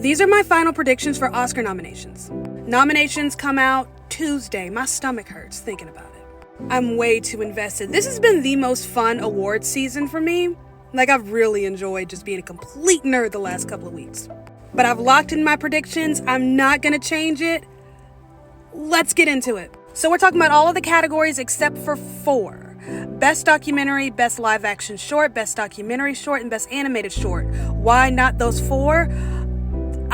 These are my final predictions for Oscar nominations. Nominations come out Tuesday. My stomach hurts thinking about it. I'm way too invested. This has been the most fun awards season for me. Like, I've really enjoyed just being a complete nerd the last couple of weeks. But I've locked in my predictions. I'm not gonna change it. Let's get into it. So we're talking about all of the categories except for 4. Best documentary, best live action short, best documentary short, and best animated short. Why not those 4?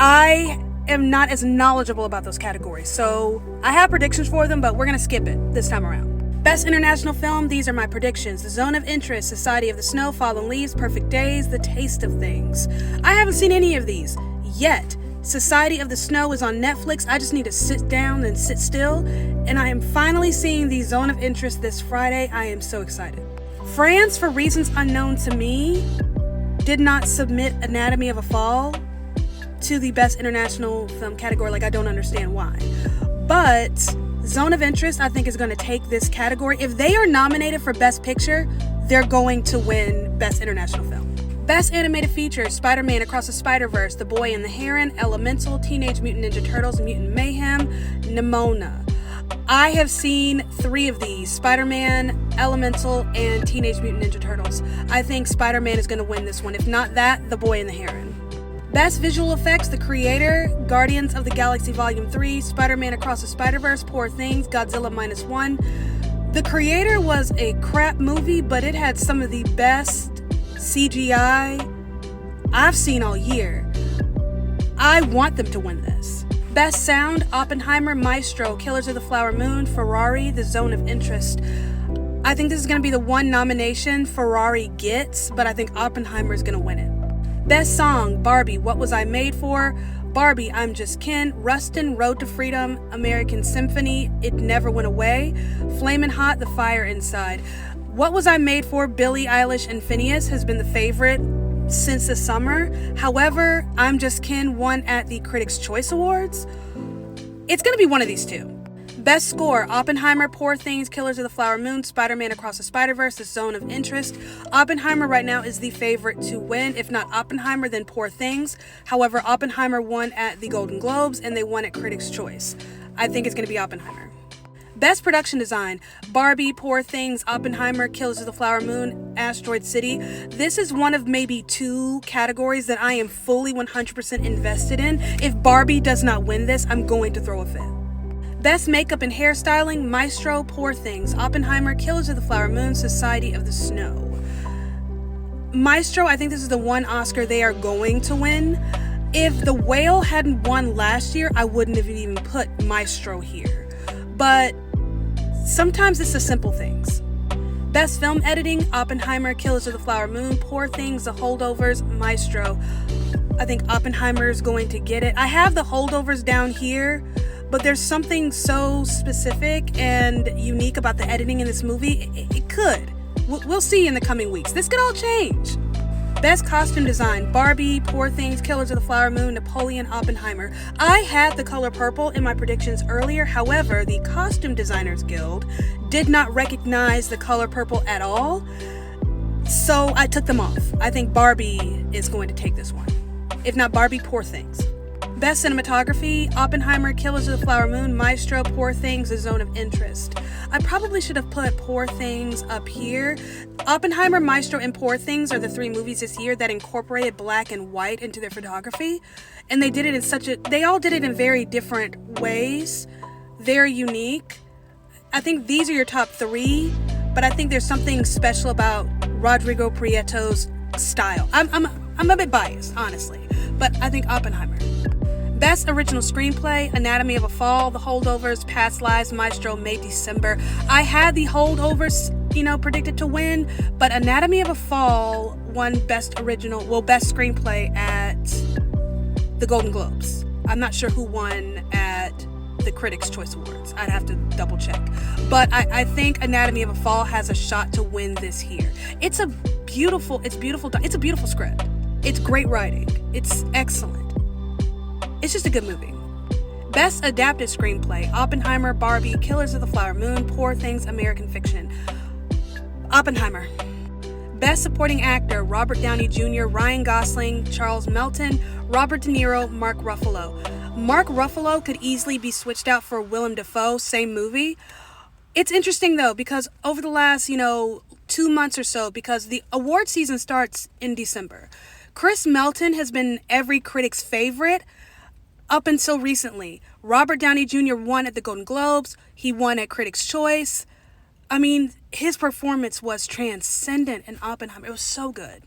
I am not as knowledgeable about those categories, so I have predictions for them, but we're gonna skip it this time around. Best international film, these are my predictions. The Zone of Interest, Society of the Snow, Fallen Leaves, Perfect Days, The Taste of Things. I haven't seen any of these yet. Society of the Snow is on Netflix. I just need to sit down and sit still, and I am finally seeing the Zone of Interest this Friday. I am so excited. France, for reasons unknown to me, did not submit Anatomy of a Fall to the Best International Film category. Like, I don't understand why. But Zone of Interest, I think, is going to take this category. If they are nominated for Best Picture, they're going to win Best International Film. Best Animated Feature, Spider-Man Across the Spider-Verse, The Boy and the Heron, Elemental, Teenage Mutant Ninja Turtles, Mutant Mayhem, Nimona. I have seen 3 of these, Spider-Man, Elemental, and Teenage Mutant Ninja Turtles. I think Spider-Man is going to win this one. If not that, The Boy and the Heron. Best Visual Effects, The Creator, Guardians of the Galaxy Volume 3, Spider-Man Across the Spider-Verse, Poor Things, Godzilla Minus One. The Creator was a crap movie, but it had some of the best CGI I've seen all year. I want them to win this. Best Sound, Oppenheimer, Maestro, Killers of the Flower Moon, Ferrari, The Zone of Interest. I think this is going to be the one nomination Ferrari gets, but I think Oppenheimer is going to win it. Best Song, Barbie, What Was I Made For? Barbie, I'm Just Ken, Rustin, Road to Freedom, American Symphony, It Never Went Away, Flamin' Hot, The Fire Inside. What Was I Made For? Billie Eilish and Phineas has been the favorite since the summer. However, I'm Just Ken won at the Critics' Choice Awards. It's going to be one of these 2. Best Score, Oppenheimer, Poor Things, Killers of the Flower Moon, Spider-Man Across the Spider-Verse, The Zone of Interest. Oppenheimer right now is the favorite to win. If not Oppenheimer, then Poor Things. However, Oppenheimer won at the Golden Globes and they won at Critics' Choice. I think it's going to be Oppenheimer. Best Production Design, Barbie, Poor Things, Oppenheimer, Killers of the Flower Moon, Asteroid City. This is one of maybe 2 categories that I am fully 100% invested in. If Barbie does not win this, I'm going to throw a fit. Best Makeup and Hairstyling, Maestro, Poor Things, Oppenheimer, Killers of the Flower Moon, Society of the Snow. Maestro, I think this is the one Oscar they are going to win. If The Whale hadn't won last year, I wouldn't have even put Maestro here. But sometimes it's the simple things. Best Film Editing, Oppenheimer, Killers of the Flower Moon, Poor Things, The Holdovers, Maestro. I think Oppenheimer is going to get it. I have The Holdovers down here, but there's something so specific and unique about the editing in this movie. It could. We'll see in the coming weeks. This could all change. Best Costume Design, Barbie, Poor Things, Killers of the Flower Moon, Napoleon, Oppenheimer. I had The Color Purple in my predictions earlier. However, the Costume Designers Guild did not recognize The Color Purple at all, so I took them off. I think Barbie is going to take this one. If not Barbie, Poor Things. Best Cinematography, Oppenheimer, Killers of the Flower Moon, Maestro, Poor Things, The Zone of Interest. I probably should have put Poor Things up here. Oppenheimer, Maestro, and Poor Things are the 3 movies this year that incorporated black and white into their photography. And they did it in they all did it in very different ways. Very unique. I think these are your top 3, but I think there's something special about Rodrigo Prieto's style. I'm a bit biased, honestly, but I think Oppenheimer. Best Original Screenplay, Anatomy of a Fall, The Holdovers, Past Lives, Maestro, May, December. I had The Holdovers, predicted to win, but Anatomy of a Fall won Best Screenplay at the Golden Globes. I'm not sure who won at the Critics' Choice Awards. I'd have to double check. But I think Anatomy of a Fall has a shot to win this here. It's a beautiful script. It's great writing. It's excellent. It's just a good movie. Best Adapted Screenplay, Oppenheimer, Barbie, Killers of the Flower Moon, Poor Things, American Fiction. Oppenheimer. Best Supporting Actor, Robert Downey Jr., Ryan Gosling, Charles Melton, Robert De Niro, Mark Ruffalo. Mark Ruffalo could easily be switched out for Willem Dafoe, same movie. It's interesting though, because over the last, 2 months or so, because the award season starts in December, Chris Melton has been every critic's favorite up until recently. Robert Downey Jr. won at the Golden Globes. He won at Critics' Choice. I mean, his performance was transcendent in Oppenheimer. It was so good.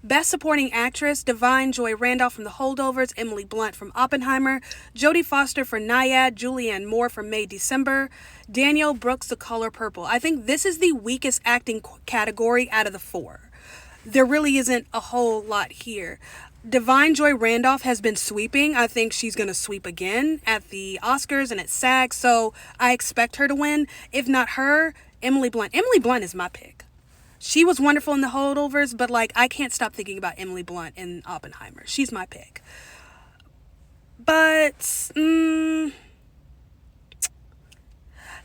Best Supporting Actress, Divine Joy Randolph from The Holdovers, Emily Blunt from Oppenheimer, Jodie Foster for Nyad, Julianne Moore for May December, Danielle Brooks, The Color Purple. I think this is the weakest acting category out of the 4. There really isn't a whole lot here. Divine Joy Randolph has been sweeping. I think she's going to sweep again at the Oscars and at SAG, so I expect her to win. If not her, Emily Blunt. Emily Blunt is my pick. She was wonderful in The Holdovers, but I can't stop thinking about Emily Blunt in Oppenheimer. She's my pick. But,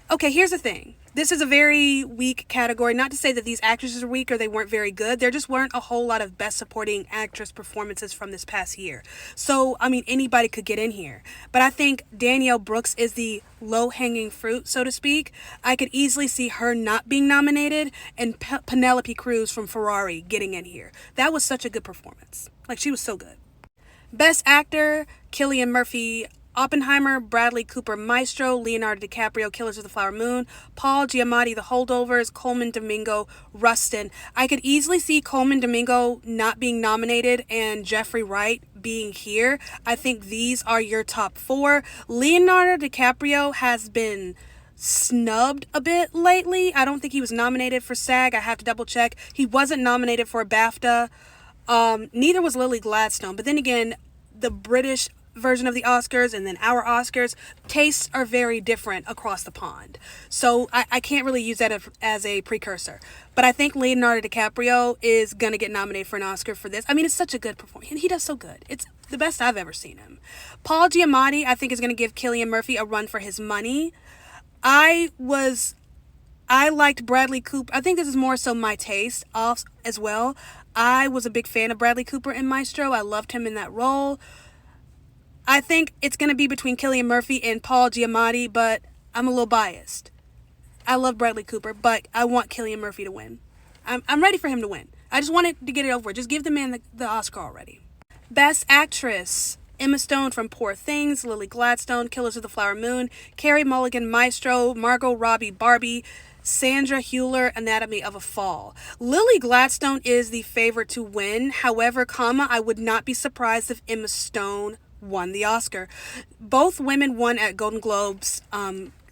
okay, here's the thing. This is a very weak category. Not to say that these actresses are weak or they weren't very good. There just weren't a whole lot of Best Supporting Actress performances from this past year. So, anybody could get in here. But I think Danielle Brooks is the low-hanging fruit, so to speak. I could easily see her not being nominated and Penelope Cruz from Ferrari getting in here. That was such a good performance. She was so good. Best Actor, Cillian Murphy, Oppenheimer, Bradley Cooper, Maestro, Leonardo DiCaprio, Killers of the Flower Moon, Paul Giamatti, The Holdovers, Colman Domingo, Rustin. I could easily see Colman Domingo not being nominated and Jeffrey Wright being here. I think these are your top 4. Leonardo DiCaprio has been snubbed a bit lately. I don't think he was nominated for SAG. I have to double check. He wasn't nominated for a BAFTA. Neither was Lily Gladstone. But then again, the British version of the Oscars and then our Oscars, tastes are very different across the pond. So I can't really use that as a precursor. But I think Leonardo DiCaprio is going to get nominated for an Oscar for this. It's such a good performance. He does so good. It's the best I've ever seen him. Paul Giamatti, I think, is going to give Cillian Murphy a run for his money. I liked Bradley Cooper. I think this is more so my taste as well. I was a big fan of Bradley Cooper in Maestro. I loved him in that role. I think it's going to be between Cillian Murphy and Paul Giamatti, but I'm a little biased. I love Bradley Cooper, but I want Cillian Murphy to win. I'm ready for him to win. I just wanted to get it over. Just give the man the Oscar already. Best Actress, Emma Stone from Poor Things, Lily Gladstone, Killers of the Flower Moon, Carey Mulligan, Maestro, Margot Robbie, Barbie, Sandra Hüller, Anatomy of a Fall. Lily Gladstone is the favorite to win. However, I would not be surprised if Emma Stone won the Oscar. Both women won at Golden Globes.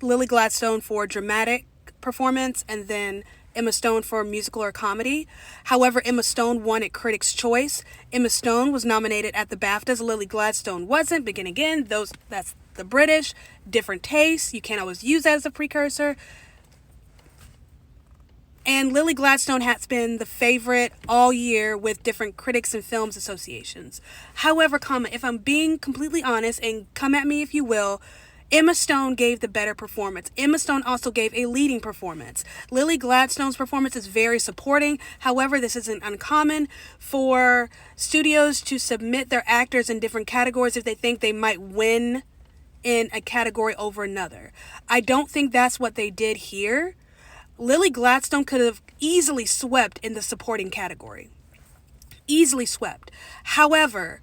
Lily Gladstone for dramatic performance and then Emma Stone for musical or comedy. However, Emma Stone won at Critics' Choice. Emma Stone was nominated at the BAFTAs. Lily Gladstone wasn't. But again, that's the British, different tastes. You can't always use that as a precursor. And Lily Gladstone has been the favorite all year with different critics and films associations. However, if I'm being completely honest, and come at me if you will, Emma Stone gave the better performance. Emma Stone also gave a leading performance. Lily Gladstone's performance is very supporting. However, this isn't uncommon for studios to submit their actors in different categories if they think they might win in a category over another. I don't think that's what they did here. Lily Gladstone could have easily swept in the supporting category. Easily swept. However,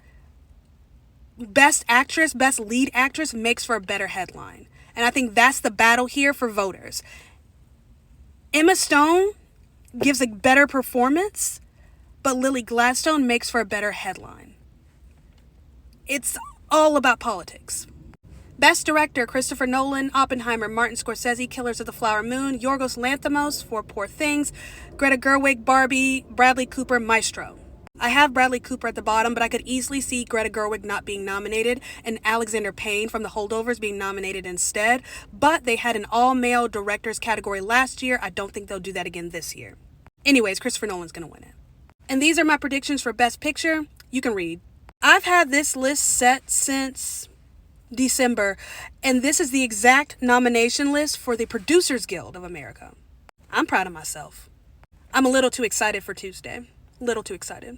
Best Actress, Best Lead Actress makes for a better headline. And I think that's the battle here for voters. Emma Stone gives a better performance, but Lily Gladstone makes for a better headline. It's all about politics. Best Director, Christopher Nolan, Oppenheimer, Martin Scorsese, Killers of the Flower Moon, Yorgos Lanthimos for Poor Things, Greta Gerwig, Barbie, Bradley Cooper, Maestro. I have Bradley Cooper at the bottom, but I could easily see Greta Gerwig not being nominated and Alexander Payne from The Holdovers being nominated instead. But they had an all-male directors category last year. I don't think they'll do that again this year. Anyways, Christopher Nolan's going to win it. And these are my predictions for Best Picture. You can read. I've had this list set since December, and this is the exact nomination list for the Producers Guild of America. I'm proud of myself. I'm a little too excited for Tuesday. A little too excited.